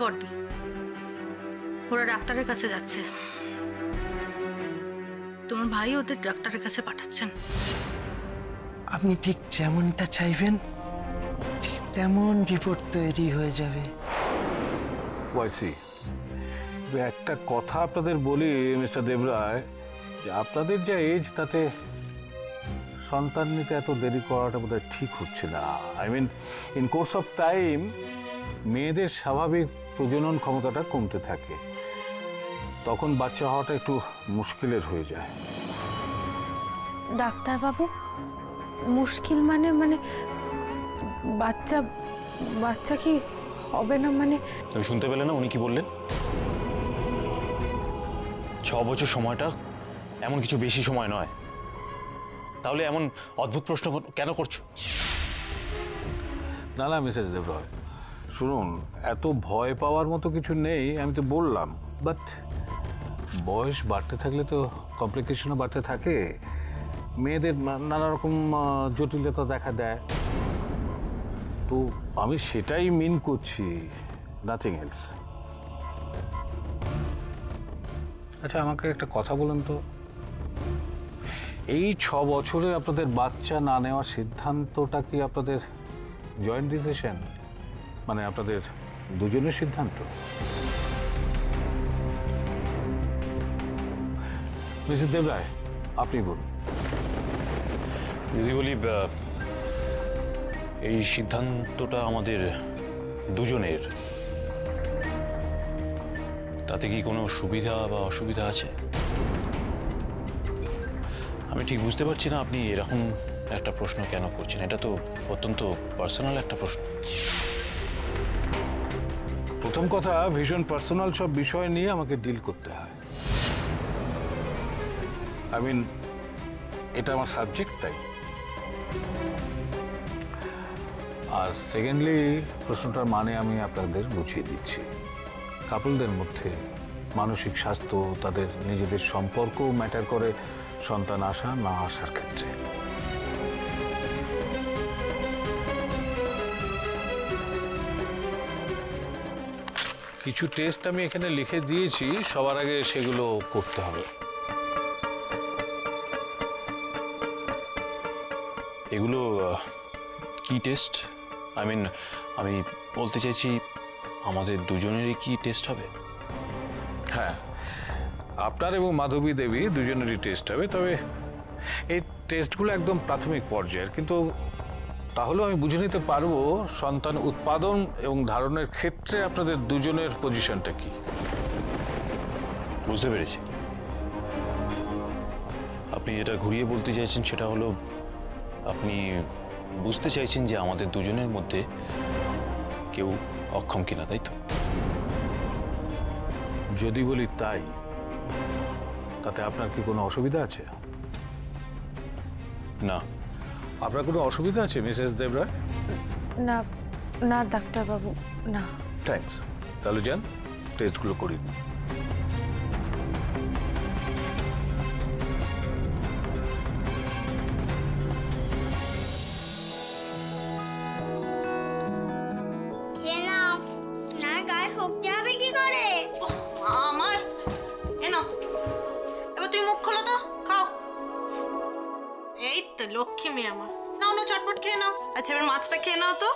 বড়দি, ওরা ডাক্তারের কাছে যাচ্ছে। তোমার ভাই ওদের ডাক্তারের কাছে পাঠাচ্ছেন। আপনি ঠিক যেমনটা চাইবেন ঠিক তেমন রিপোর্ট তৈরি হয়ে যাবে। ওয়াইসি, একটা কথা আপনাদের বলি মিস্টার দেবরায়, যে আপনাদের যে এজ তাতে সন্তান নিতে এত দেরি করাটা বোধহয় ঠিক হচ্ছে না। I mean in course of time মেয়েদের স্বাভাবিক প্রজনন ক্ষমতাটা কমতে থাকে, তখন বাচ্চা হওয়াটা একটু মুশকিলের হয়ে যায়। ডাক্তারবাবু, মুশকিল মানে বাচ্চা বাচ্চা কি হবে না? মানে তুমি শুনতে পেলে না উনি কি বললেন? 6 বছর সময়টা এমন কিছু বেশি সময় নয়। তাহলে এমন অদ্ভুত প্রশ্ন কেন করছো? না না মিসেস দেবরায়, শুনুন, এত ভয় পাওয়ার মতো কিছু নেই, আমি তো বললাম। বাট বয়স বাড়তে থাকলে তো কমপ্লিকেশনও বাড়তে থাকে, মেয়েদের নানা রকম জটিলতা দেখা দেয়। তো আমি সেটাই মিন করছি, নাথিং এলস। আচ্ছা, আমাকে একটা কথা বলুন তো, এই 6 বছরে আপনাদের বাচ্চা না নেওয়ার সিদ্ধান্তটা কি আপনাদের জয়েন্ট ডিসিশন, মানে আপনাদের দুজনের সিদ্ধান্ত? মিসেস দেবরায়, আপনি বলুন। যদি বলি এই সিদ্ধান্তটা আমাদের দুজনের, তাতে কি কোনো সুবিধা বা অসুবিধা আছে? আমি ঠিক বুঝতে পারছি না আপনি এরকম একটা প্রশ্ন কেন করছেন। এটা তো অত্যন্ত পার্সোনাল একটা প্রশ্ন। প্রথম কথা, ভীষণ পার্সোনাল সব বিষয় নিয়ে আমাকে ডিল করতে হয়। আই মিন এটা আমার সাবজেক্ট, তাই। আর সেকেন্ডলি, প্রশ্নটার মানে আমি আপনাদের বুঝিয়ে দিচ্ছি। কাপলদের মধ্যে মানসিক স্বাস্থ্য, তাদের নিজেদের সম্পর্ক ম্যাটার করে সন্তান আসা না আসার ক্ষেত্রে। কিছু টেস্ট আমি এখানে লিখে দিয়েছি, সবার আগে সেগুলো করতে হবে। এগুলো কি টেস্ট? আই মিন আমি বলতে চাইছি আমাদের দুজনেরই কি টেস্ট হবে? হ্যাঁ, আপনার এবং মাধবী দেবী দুজনেরই টেস্ট হবে। তবে এই টেস্টগুলো একদম প্রাথমিক পর্যায়ের, কিন্তু তাহলেও আমি বুঝে নিতে পারবো সন্তান উৎপাদন এবং ধারণের ক্ষেত্রে আপনাদের দুজনের পজিশনটা কি। বুঝতে পেরেছি। আপনি যেটা ঘুরিয়ে বলতে চাইছেন সেটা হলো, আপনি বুঝতে চাইছেন যে আমাদের দুজনের মধ্যে কেউ অক্ষম কিনা, তাই তো? যদি বলি তাই, তাতে আপনার কি কোনো অসুবিধা আছে? না। আপনার কোনো অসুবিধা আছে মিসেস দেবরায়? না না ডাক্তারবাবু, না। থ্যাঙ্কস। তাহলে যান, টেস্টগুলো করিন। আমার এনো, এবার তুই মুখ খোলো তো, খাও। এই তো লক্ষ্মী মেয়ে আমার। নাও না, চটপট খেয়ে নাও। আচ্ছা, এবার মাছটা খেয়ে নাও তো।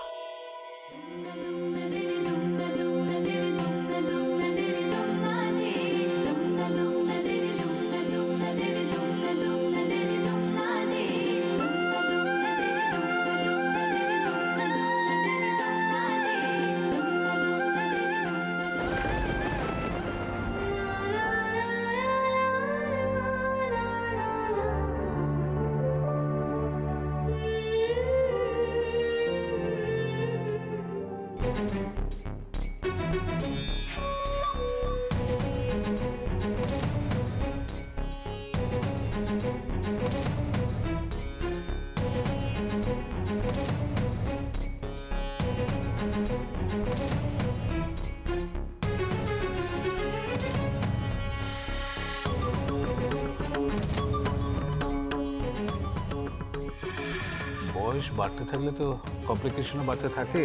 বয়স বাড়তে থাকলে তো কমপ্লিকেশনও বাড়তে থাকে,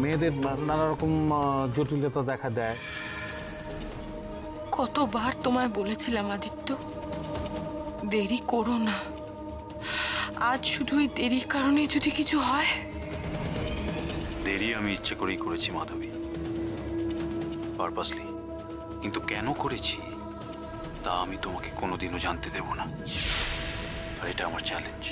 মেয়েদের নানা রকম জটিলতা দেখা দেয়। কতবার তোমায় বলেছিলাম আদিত্য, দেরি করো না। আজ শুধু এই দেরির কারণে যদি কিছু হয়। দেরি আমি ইচ্ছে করেই করেছি মাধবী, পারপাসলি, কিন্তু কেন করেছি তা আমি তোমাকে কোনোদিনও জানতে দেব না, আর এটা আমার চ্যালেঞ্জ।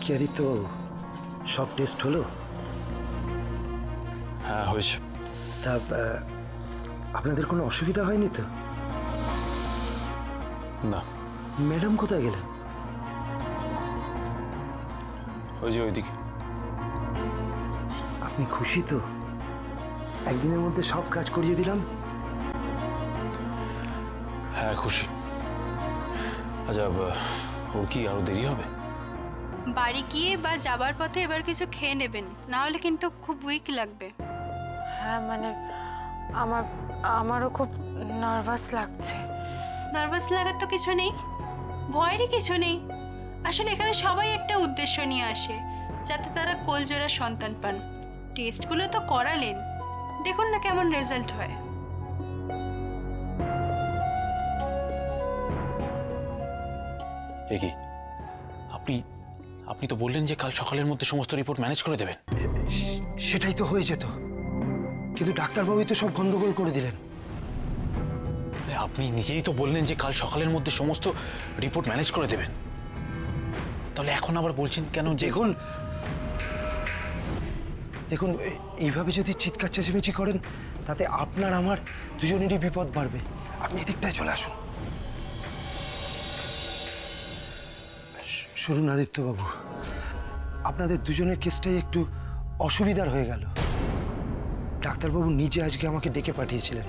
কি আদিত্য, সব টেস্ট হলো? হ্যাঁ হয়েছে। তা আপনাদের কোনো অসুবিধা হয়নি তো? না। ম্যাডাম কোথায় গেলেন? ওই যে ওইদিকে। আপনি খুশি তো? একদিনের মধ্যে সব কাজ করিয়ে দিলাম। হ্যাঁ খুশি। আচ্ছা, ওর কি আরো দেরি হবে? বাড়ি গিয়ে বা যাবার পথে এবার কিছু খেয়ে নেবেন, না হলে কিন্তু খুব উইক লাগবে। হ্যাঁ মানে আমারও খুব নার্ভাস লাগছে। নার্ভাস লাগার তো কিছু নেই, ভয়েরই কিছু নেই। আসলে এখানে সবাই একটা উদ্দেশ্য নিয়ে আসে, যাতে তারা কোলজোড়া সন্তান পান। টেস্টগুলো তো করালেন, দেখুন না কেমন রেজাল্ট হয়। কি আপনি তো বললেন যে কাল সকালের মধ্যে সমস্ত রিপোর্ট ম্যানেজ করে দেবেন। সেটাই তো হয়ে যেত, কিন্তু ডাক্তারবাবুই তো সব গন্ডগোল করে দিলেন। আপনি নিজেই তো বললেন যে কাল সকালের মধ্যে সমস্ত রিপোর্ট ম্যানেজ করে দেবেন, তাহলে এখন আবার বলছেন কেন? দেখুন এইভাবে যদি চিৎকার চেঁচামেচি করেন তাতে আপনার আমার দুজনেরই বিপদ বাড়বে। আপনি এদিকটায় চলে আসুন। শুনুন আদিত্যবাবু, আপনাদের দুজনের কেসটাই একটু অসুবিধার হয়ে গেল। ডাক্তারবাবু নিজে আজকে আমাকে ডেকে পাঠিয়েছিলেন।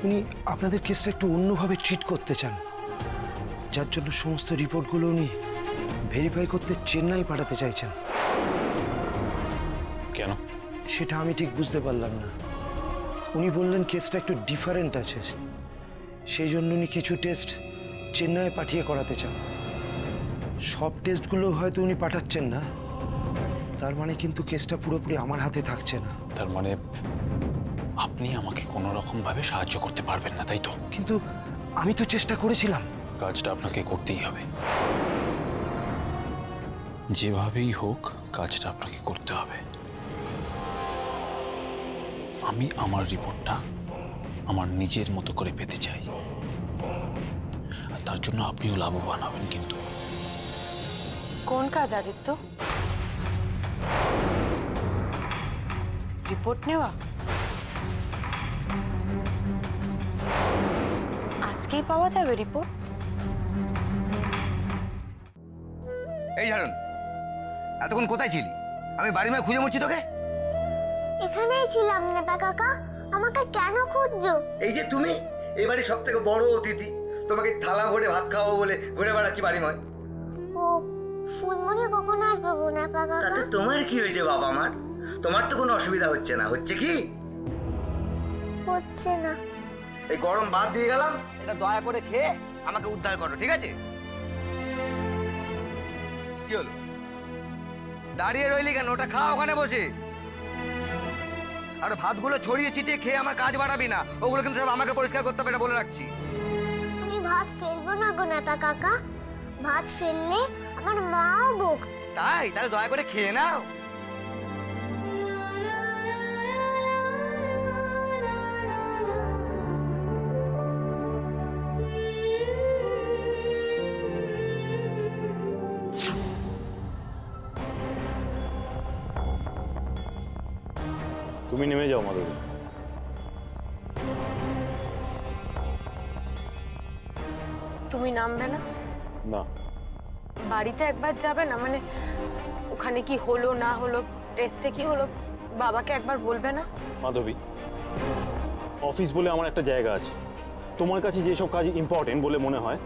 উনি আপনাদের কেসটা একটু অন্যভাবে ট্রিট করতে চান, যার জন্য সমস্ত রিপোর্টগুলো উনি ভেরিফাই করতে চেন্নাই পাঠাতে চাইছেন। কেন? সেটা আমি ঠিক বুঝতে পারলাম না। উনি বললেন কেসটা একটু ডিফারেন্ট আছে, সেই জন্য উনি কিছু টেস্ট চেন্নাইয়ে পাঠিয়ে করাতে চান। সব টেস্টগুলো হয়তো উনি পাঠাচ্ছেন না, তার মানে কিন্তু কেসটা পুরোপুরি আমার হাতে থাকছে না। তার মানে আপনি আমাকে কোনো রকম ভাবে সাহায্য করতে পারবেন না, তাই তো? কিন্তু আমি তো চেষ্টা করেছিলাম। কাজটা আপনাকে করতেই হবে, যেভাবেই হোক কাজটা আপনাকে করতে হবে। আমি আমার রিপোর্টটা আমার নিজের মতো করে পেতে চাই, আর তার জন্য আপনিও লাভবান হবেন। কিন্তু কোন কাজ আদিত্য? রিপোর্ট নেওয়া? আজকেই পাওয়া যাবে রিপোর্ট? এই ঝাড়ন, এতক্ষণ কোথায় ছিলি? আমি বাড়ি মায় খুঁজে মরছি তোকে। এখানেই ছিলাম নেপা কাকা, আমাকে কেন খুঁজছো? এই যে তুমি এই বাড়ির সব থেকে বড় অতিথি, তোমাকে থালা ভরে ভাত খাওয়াবো বলে ঘুরে বেড়াচ্ছি বাড়িময়। ও ফুলমনি কখন আসবে গো নেপা কাকা? তাতে তোমার কি হয়েছে বাবা? আমার তোমার তো কোনো অসুবিধা হচ্ছে না, হচ্ছে কি? হচ্ছে না। এই গরম ভাত দিয়ে গেলাম, এটা দয়া করে খেয়ে আমাকে উদ্ধার করো, ঠিক আছে? কি হলো দাঁড়িয়ে রইলি কেন? ওটা খা ওখানে বসে। আর ভাতগুলো ছড়িয়ে ছিটিয়ে খেয়ে আমার কাজ বাড়াবি না, ওগুলো কিন্তু সব আমাকে পরিষ্কার করতে হবে, এটা বলে রাখছি। আমি ভাত ফেলবো না গো নেপা কাকা, ভাত ফেললে আমার মাও বক। তাই? তাহলে দয়া করে খেয়ে নাও। তুমি নেমে যাও মাধবী। তুমি নামবে না? না। বাড়িতে একবার যাবে না? মানে ওখানে কি হলো না হলো, টেস্টে কি হলো, বাবাকে একবার বলবে না? মাধবী, অফিস বলে আমার একটা জায়গা আছে। তোমার কাছে যেসব কাজ ইম্পর্টেন্ট বলে মনে হয়,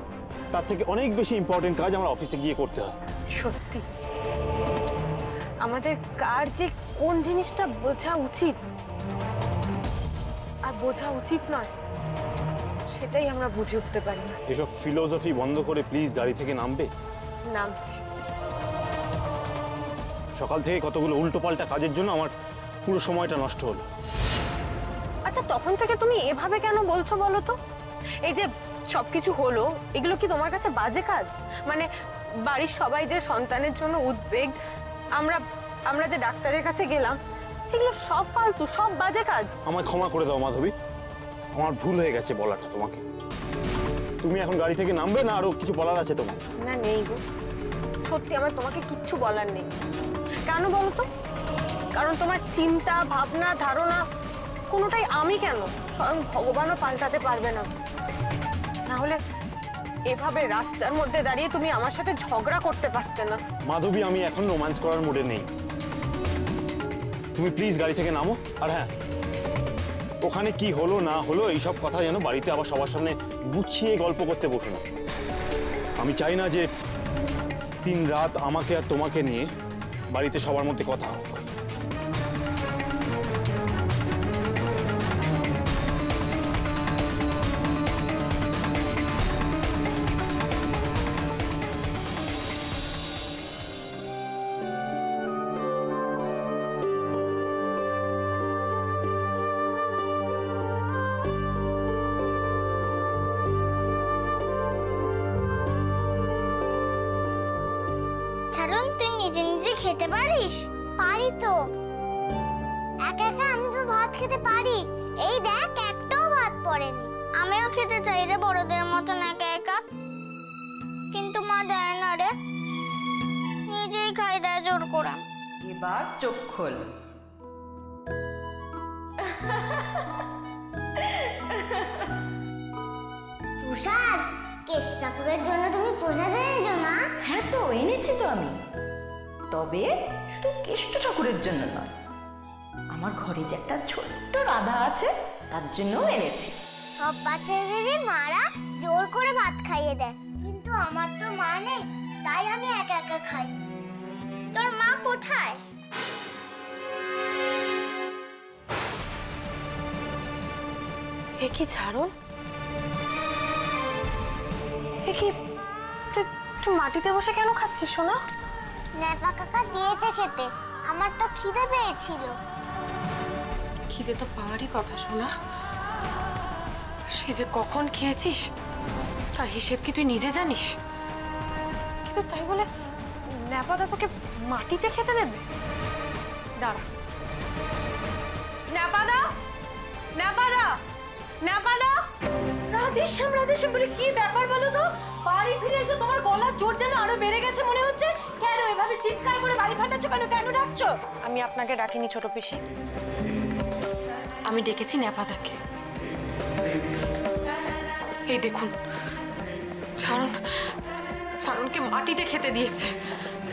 তার থেকে অনেক বেশি ইম্পর্টেন্ট কাজ আমার অফিসে গিয়ে করতে হয়। সত্যি আমাদের কার যে কোন জিনিসটা বোঝা উচিত, আর আর বোঝা উচিত নয়, সেটাই আমরা বুঝে উঠতে পারি না। এসব ফিলোসফি বন্ধ করে প্লিজ গাড়ি থেকে নামবে। নামছি। সকাল থেকে কতগুলো উল্টোপাল্টা কাজের জন্য আমার পুরো সময়টা নষ্ট হলো। আচ্ছা, তখন থেকে তুমি এভাবে কেন বলছো বলো তো? এই যে সবকিছু হলো, এগুলো কি তোমার কাছে বাজে কাজ? মানে বাড়ির সবাই যে সন্তানের জন্য উদ্বেগ, আমরা যে ডাক্তারের কাছে গেলাম, এগুলো সব ফালতু, সব বাজে কাজ। আমায় ক্ষমা করে দাও মাধবী, আমার ভুল হয়ে গেছে বলাটা তোমাকে। তুমি এখন গাড়ি থেকে নামবে না আরো কিছু বলার আছে তোমার? না, নেই গো, সত্যি আমার তোমাকে কিচ্ছু বলার নেই। কেন বলো তো? কারণ তোমার চিন্তা, ভাবনা, ধারণা কোনোটাই আমি কেন, স্বয়ং ভগবানও পাল্টাতে পারবে না। না হলে এভাবে রাস্তার মধ্যে দাঁড়িয়ে তুমি আমার সাথে ঝগড়া করতে পারতে না। মাধবী, আমি এখন রোম্যান্স করার মুডে নেই। তুমি প্লিজ গাড়ি থেকে নামো। আর হ্যাঁ, ওখানে কি হলো না হলো এইসব কথা যেন বাড়িতে আবার সবার সামনে গুছিয়ে গল্প করতে বসো না। আমি চাই না যে 3 রাত আমাকে আর তোমাকে নিয়ে বাড়িতে সবার মধ্যে কথা হোক। ছাড়ুন, তুই নিজে নিজে খেতে পারিস? পারি তো, একা একা আমি তো ভাত খেতে পারি। এই দেখ, একটাও ভাত পড়েনি। আমিও খেতে চাই রে বড়দের মতন একা একা, কিন্তু মা দেয় না রে, নিজেই খাই দেয় জোর করে। এবার চোখ খোল। প্রসাদ, কেশ ঠাকুরের জন্য তুমি প্রসাদ এনেছো মা? হ্যাঁ তো, এনেছি তো আমি। তবে শুধু কেষ্ট ঠাকুরের জন্য নয়, আমার ঘরে যে একটা ছোট্ট রাধা আছে তার জন্যও এনেছি। সব বাচ্চাদেরই মারা জোর করে ভাত খাইয়ে দেয়, কিন্তু আমার তো মা নেই, তাই আমি একা একা খাই। তোর মা কোথায়? এ কি ছাড়ুন, এ কি তুই মাটিতে বসে কেন খাচ্ছিস সোনা? নেপা কাকা দিয়েছে খেতে, আমার তো খিদে পেয়েছিল। খিদে তো পাওয়ারই কথা সোনা, সে যে কখন খেয়েছিস তার হিসেব কি তুই নিজে জানিস? কিন্তু তাই বলে নেপাদা তোকে মাটিতে খেতে দেবে? দাঁড়া, নেপাদা, নেপাদা, নেপাদা! রাধেশ্যাম, রাধেশ্যাম বলে কি ব্যাপার বলো তো? বাড়ি ফিরে এসে তোমার গলার জোর যেন আরো বেড়ে গেছে মনে হচ্ছে। কেন এভাবে চিৎকার করে বাড়ি ফাটাচ্ছ কেন? কেন ডাকছো? আমি আপনাকে ডাকিনি ছোট পিসি, আমি ডেকেছি নেপাদাকে। এই দেখুন, ছাড়ুনকে মাটিতে খেতে দিয়েছে।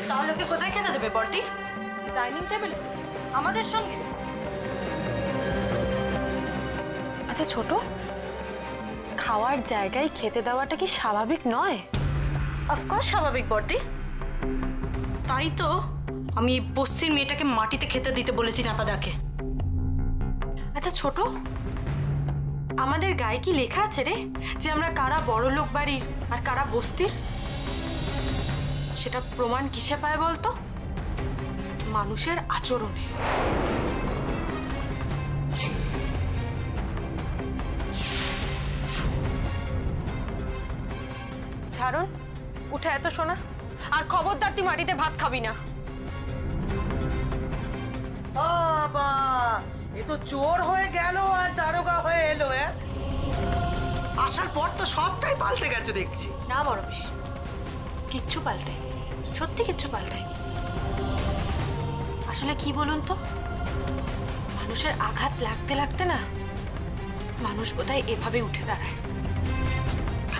তাহলে ওকে কোথায় খেতে দেবে বর্দি? ডাইনিং টেবিল আমাদের সঙ্গে? আচ্ছা ছোট, খাওয়ার জায়গায় খেতে দেওয়াটা কি স্বাভাবিক নয়? অফকোর্স স্বাভাবিক বর্দি, তাই তো আমি বস্তির মেয়েটাকে মাটিতে খেতে দিতে বলেছি নেপাদাকে। আচ্ছা ছোট, আমাদের গায়ে কি লেখা আছে রে যে আমরা কারা বড়লোক বাড়ির আর কারা বস্তির? সেটা প্রমাণ কিসে পায় বলতো? মানুষের আচরণে। ছাড়ুন, উঠে এত শোনা, আর খবরদার তুই মাটিতে ভাত খাবি না। বাবা, এ তো চোর হয়ে গেল আর দারোগা হয়ে এলো। আসার পর তো সবটাই পাল্টে গেছে দেখছি। না বড় বেশ, কিচ্ছু পাল্টায়, সত্যি কিচ্ছু পাল্টায়। আসলে কি বলুন তো, মানুষের আঘাত লাগতে লাগতে না মানুষ বোধহয় এভাবে উঠে দাঁড়ায়।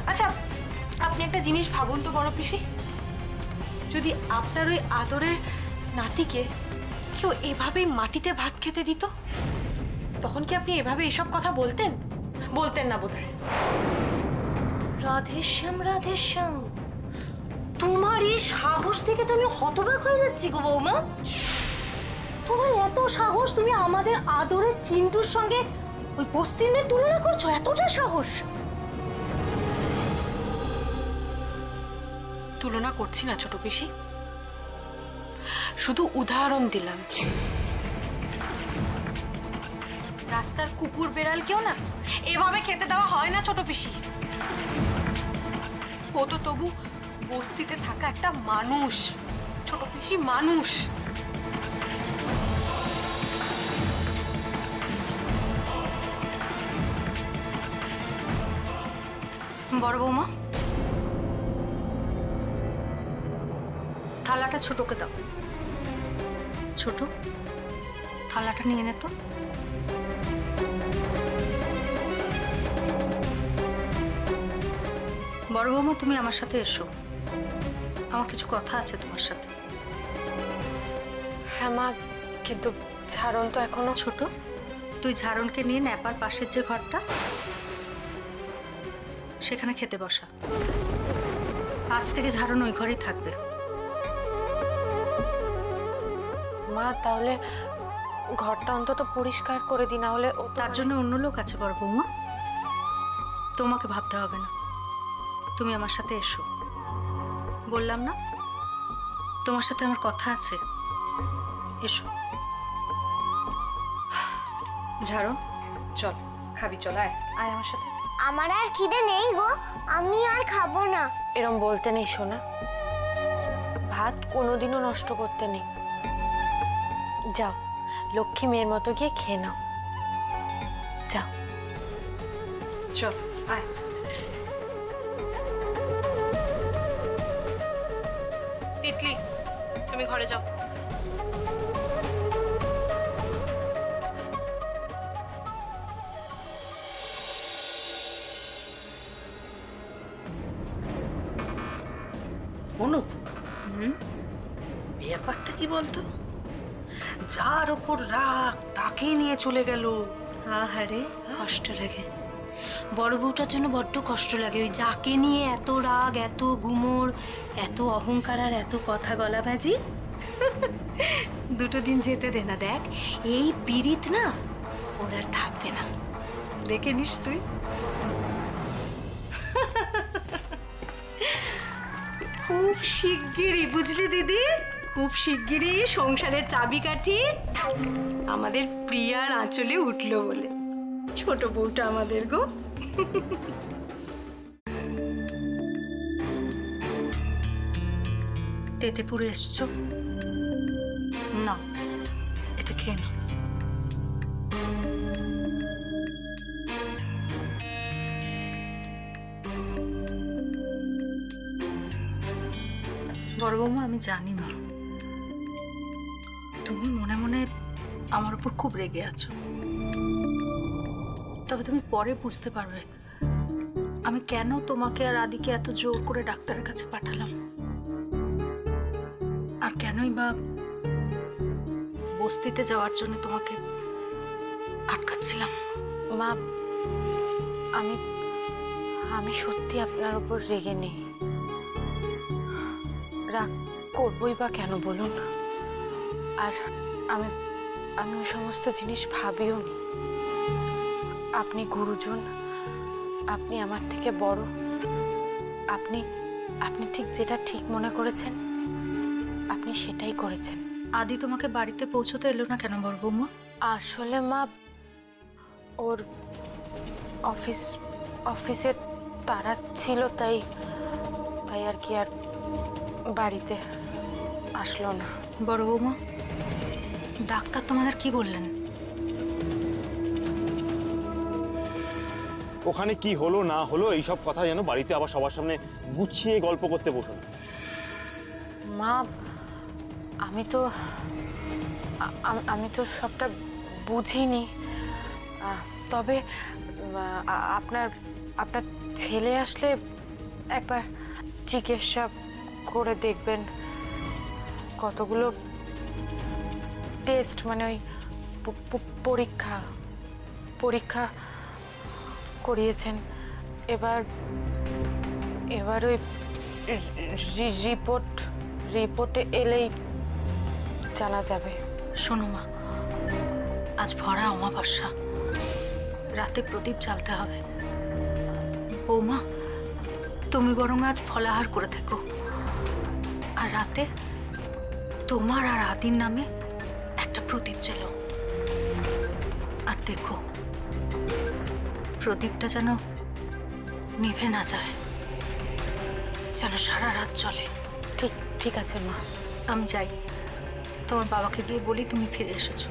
আচ্ছা আপনি একটা জিনিস ভাবুন তো বড় পিসি, যদি আপনার ওই আদরের নাতিকে কেউ এভাবেই মাটিতে ভাত খেতে দিত, তখন কি আপনি এভাবে এসব কথা বলতেন? বলতেন না বোধহয়। রাধেশ্যাম, রাধেশ্যাম, তোমার এই সাহস থেকে তো আমি হতবাক হয়ে যাচ্ছি গো বৌমা। তোমার এত সাহস, তুমি আমাদের আদরের চিন্টুর সঙ্গে ওই বস্তির মেয়ের তুলনা করছো? এতটা সাহস? তুলনা করছি না ছোট পিসি, শুধু উদাহরণ দিলাম। রাস্তার কুকুর বেড়ালকেও না এভাবে খেতে দেওয়া হয় না ছোট পিসি। ও তো তবু বস্তিতে থাকা একটা মানুষ ছোট পিসি, মানুষ। বড় বৌমা, থালাটা ছোটকে দাও। ছোট, থালাটা নিয়ে নে তো। বড় বৌমা, তুমি আমার সাথে এসো, আমার কিছু কথা আছে তোমার সাথে। হ্যাঁ মা, কিন্তু ঝাড়ন তো এখনো। ছোট, তুই ঝাড়নকে নিয়ে ন্যাপার পাশের যে ঘরটা, সেখানে খেতে বসা। আজ থেকে ঝাড়ন ওই ঘরেই থাকবে। মা, তাহলে ঘরটা অন্তত পরিষ্কার করে দি, না হলে তার জন্য অন্য লোক আছে বড় বৌমা, তোমাকে ভাবতে হবে না। তুমি আমার সাথে এসো, বললাম না তোমার সাথে আমার কথা আছে, এসো। ঝাড়ন, চল খাবি, চল আয় আয় আমার সাথে। আমার আর খিদে নেই গো, আমি আর খাবো না। এরম বলতে নেই সোনা, ভাত কোনোদিনও নষ্ট করতে নেই। যাও, লক্ষ্মী মেয়ের মতো গিয়ে খেয়ে নাও, যাও। চল আয়। তিতলি, তুমি ঘরে যাও। অনুপ, ব্যাপারটা কি বলতো? যার ওপর রাগ তাকেই নিয়ে চলে গেল। আহারে, কষ্ট লাগে। বড় বউটার জন্য বড্ড কষ্ট লাগে। ওই যাকে নিয়ে এত রাগ, এত গুমর, এত অহংকার আর এত কথা গলাবাজি। দুটো দিন যেতে দে না, দেখ এই পীড়িত না ওর আর থাকবে না, দেখে নিস তুই। খুব শিগগিরই, বুঝলি দিদি, খুব শিগগিরই সংসারের চাবিকাঠি আমাদের প্রিয়ার আঁচলে উঠলো বলে। ছোট বউটা আমাদের গো। তেতেপুরে এসছো না, এটা খেয়ে না। বড় বৌমা, আমি জানি না তুমি মনে মনে আমার উপর খুব রেগে আছো, তবে তুমি পরে বুঝতে পারবে আমি কেন তোমাকে আর আদিকে এত জোর করে ডাক্তারের কাছে পাঠালাম, আর কেনই বা বস্তিতে যাওয়ার জন্য তোমাকে আটকাচ্ছিলাম। মা, আমি সত্যি আপনার উপর রেগে নেই। রাগ করবই বা কেন বলুন? আর আমি ওই সমস্ত জিনিস ভাবিও নি। আপনি গুরুজন, আপনি আমার থেকে বড়, আপনি ঠিক যেটা ঠিক মনে করেছেন আপনি সেটাই করেছেন। আদি তোমাকে বাড়িতে পৌঁছতে এলো না কেন বড় বৌমা? আসলে মা, ওর অফিসে তাড়া ছিল, তাই আর কি আর বাড়িতে আসলো না। বড় বৌমা, ডাক্তার তোমাদের কি বললেন? ওখানে কি হলো না হলো এইসব কথা যেন বাড়িতে আবার সবার সামনে গুছিয়ে গল্প করতে বসো না। মা, আমি তো সবটা বুঝিনি, তবে আপনার ছেলে আসলে একবার জিজ্ঞাসা করে দেখবেন। কতগুলো টেস্ট, মানে ওই পরীক্ষা করিয়েছেন। এবার ওই রিপোর্টে এলেই জানা যাবে। শোনো মা, আজ ভরা অমাবস্যা, রাতে প্রদীপ জ্বালতে হবে। বৌমা, তুমি বরং আজ ফলাহার করে থেকো, আর রাতে তোমার আর আদির নামে একটা প্রদীপ জ্বেলো। আর দেখো প্রদীপটা যেন নিভে না যায়, যেন সারা রাত চলে। ঠিক ঠিক আছে মা। আমি যাই, তোমার বাবাকে গিয়ে বলি তুমি ফিরে এসেছো।